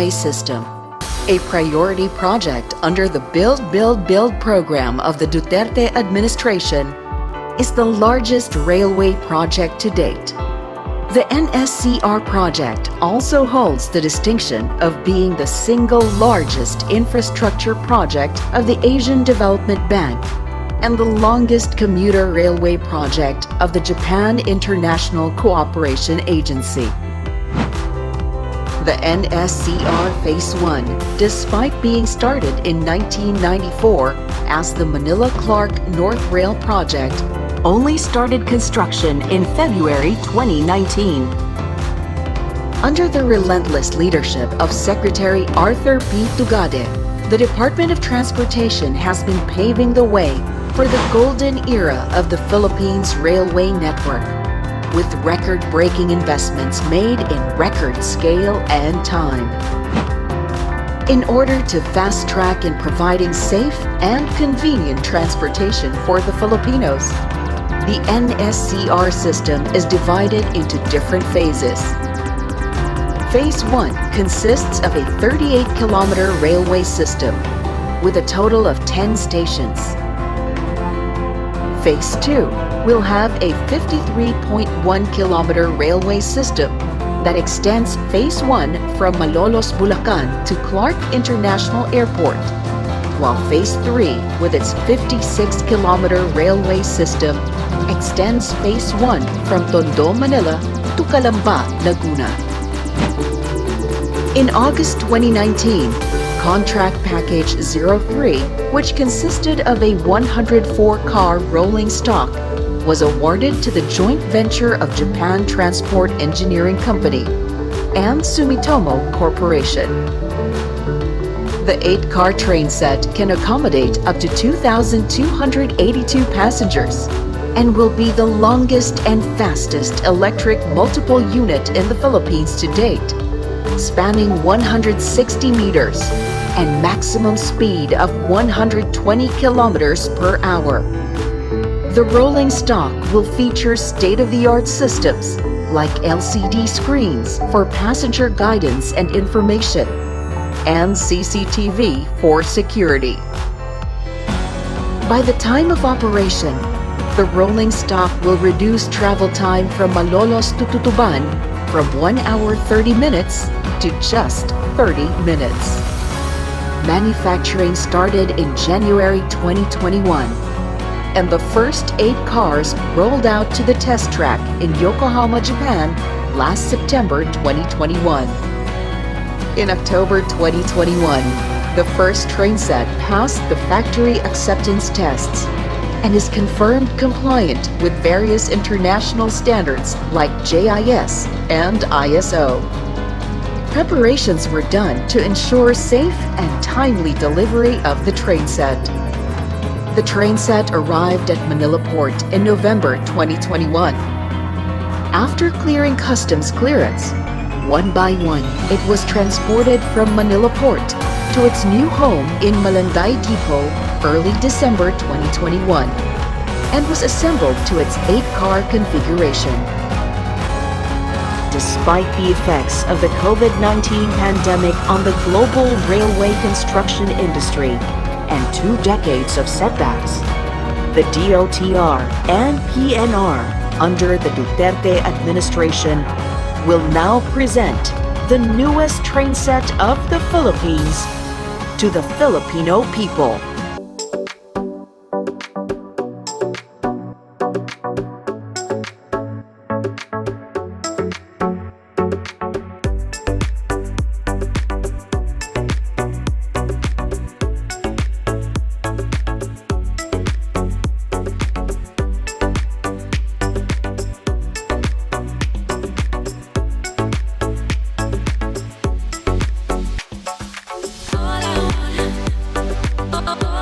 Railway System, a priority project under the Build, Build, Build program of the Duterte administration, is the largest railway project to date. The NSCR project also holds the distinction of being the single largest infrastructure project of the Asian Development Bank and the longest commuter railway project of the Japan International Cooperation Agency. The NSCR Phase 1, despite being started in 1994 as the Manila-Clark North Rail Project, only started construction in February 2019. Under the relentless leadership of Secretary Arthur P. Tugade, the Department of Transportation has been paving the way for the golden era of the Philippines railway network, with record-breaking investments made in record scale and time. In order to fast-track in providing safe and convenient transportation for the Filipinos, the NSCR system is divided into different phases. Phase 1 consists of a 38-kilometer railway system with a total of 10 stations. Phase 2 will have a 53.1-kilometer railway system that extends Phase 1 from Malolos, Bulacan to Clark International Airport, while Phase 3, with its 56-kilometer railway system, extends Phase 1 from Tondo, Manila to Calamba, Laguna. In August 2019, Contract Package 03, which consisted of a 104-car rolling stock, was awarded to the joint venture of Japan Transport Engineering Company and Sumitomo Corporation. The 8-car train set can accommodate up to 2,282 passengers and will be the longest and fastest electric multiple unit in the Philippines to date, spanning 160 meters and maximum speed of 120 kilometers per hour. The rolling stock will feature state-of-the-art systems like LCD screens for passenger guidance and information, and CCTV for security. By the time of operation, the rolling stock will reduce travel time from Malolos to Tutuban from 1 hour 30 minutes to just 30 minutes. Manufacturing started in January 2021, and the first 8 cars rolled out to the test track in Yokohama, Japan last September 2021. In October 2021, the first train set passed the factory acceptance tests and is confirmed compliant with various international standards like JIS and ISO. Preparations were done to ensure safe and timely delivery of the train set. The train set arrived at Manila Port in November 2021. After clearing customs clearance, one by one, it was transported from Manila Port to its new home in Malanday Depot early December 2021 and was assembled to its 8-car configuration. Despite the effects of the COVID-19 pandemic on the global railway construction industry and 2 decades of setbacks, the DOTR and PNR under the Duterte administration will now present the newest train set of the Philippines to the Filipino people. All I want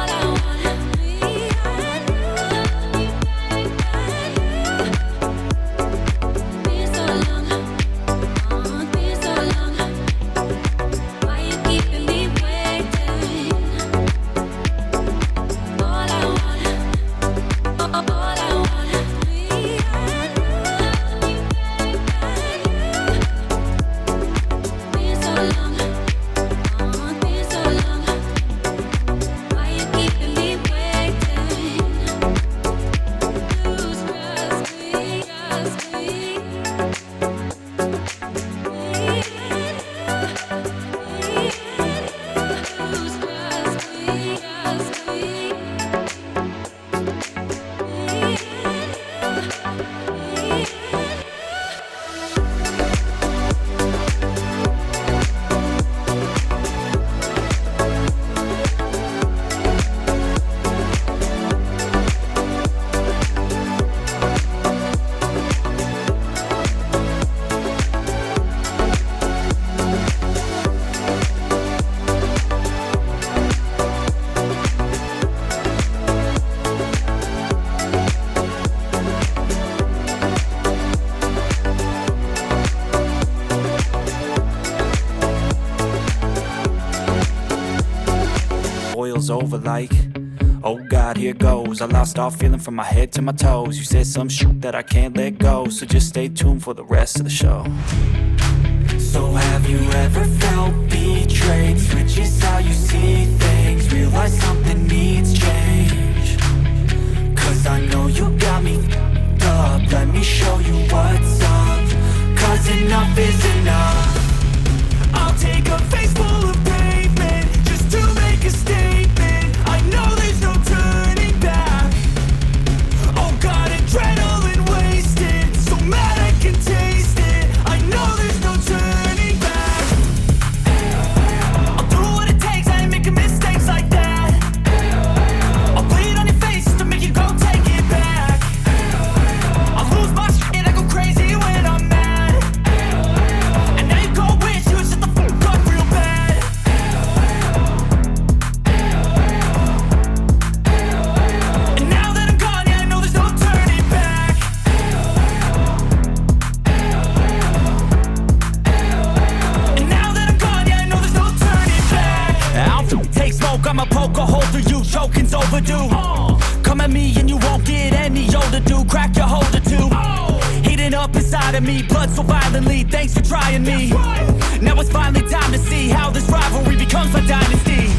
boils over like, oh God, here goes. I lost all feeling from my head to my toes. You said some shit that I can't let go, so just stay tuned for the rest of the show. So have you ever felt betrayed? Switches how you see things, realize something needs change. Cause I know you got me f***ed up, let me show you what's up. Cause enough is enough. I'll take a face full of pavement just to make a statement. I know there's no turning back. Oh God, adrenaline wasted, so mad I can taste it. I know there's no turning back. I'll do what it takes, I ain't making mistakes like that. I'll bleed on your face just to make you go take it back. I'll lose my shit, I go crazy when I'm mad. And now you go wish you would shut the fuck up real bad. And now that I'm gone, yeah, I know there's no turning back. And now that I'm gone, yeah, I know there's no turning back. I'll take smoke, I'ma poke a hole through you, choking's overdue. Come at me and you won't get any older, dude. Crack your holder too. Heating up inside of me, blood so violently. Thanks for trying me. Now it's finally time to see how this rivalry becomes my dynasty.